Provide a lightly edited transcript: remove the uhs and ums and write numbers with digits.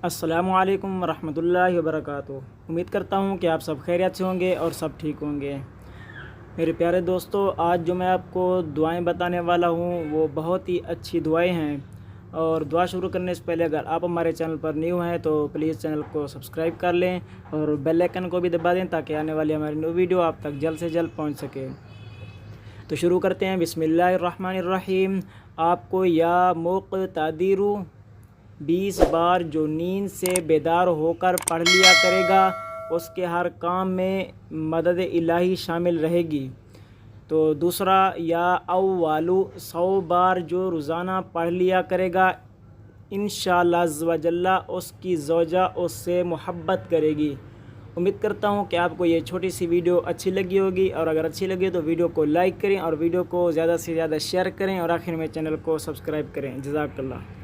अस्सलामुअलैकुम रहमतुल्लाहि वबरकातुहू। उम्मीद करता हूँ कि आप सब खैरियत से होंगे और सब ठीक होंगे। मेरे प्यारे दोस्तों, आज जो मैं आपको दुआएं बताने वाला हूँ वो बहुत ही अच्छी दुआएं हैं। और दुआ शुरू करने से पहले अगर आप हमारे चैनल पर न्यू हैं तो प्लीज़ चैनल को सब्सक्राइब कर लें और बेल आइकन को भी दबा दें ताकि आने वाली हमारी न्यू वीडियो आप तक जल्द से जल्द पहुँच सके। तो शुरू करते हैं। बिस्मिल्लाहिर्रहमानिर्रहीम। आपको या मुक़्तदिरु 20 बार जो नींद से बेदार होकर पढ़ लिया करेगा उसके हर काम में मदद इलाही शामिल रहेगी। तो दूसरा, या अव्वालु 100 बार जो रोज़ाना पढ़ लिया करेगा इंशाअल्लाह अज़्ज़ व जल्ला उसकी ज़ौजा उससे मोहब्बत करेगी। उम्मीद करता हूँ कि आपको ये छोटी सी वीडियो अच्छी लगी होगी, और अगर अच्छी लगी तो वीडियो को लाइक करें और वीडियो को ज़्यादा से ज़्यादा शेयर करें और आखिर में चैनल को सब्सक्राइब करें। जज़ाकल्लाह।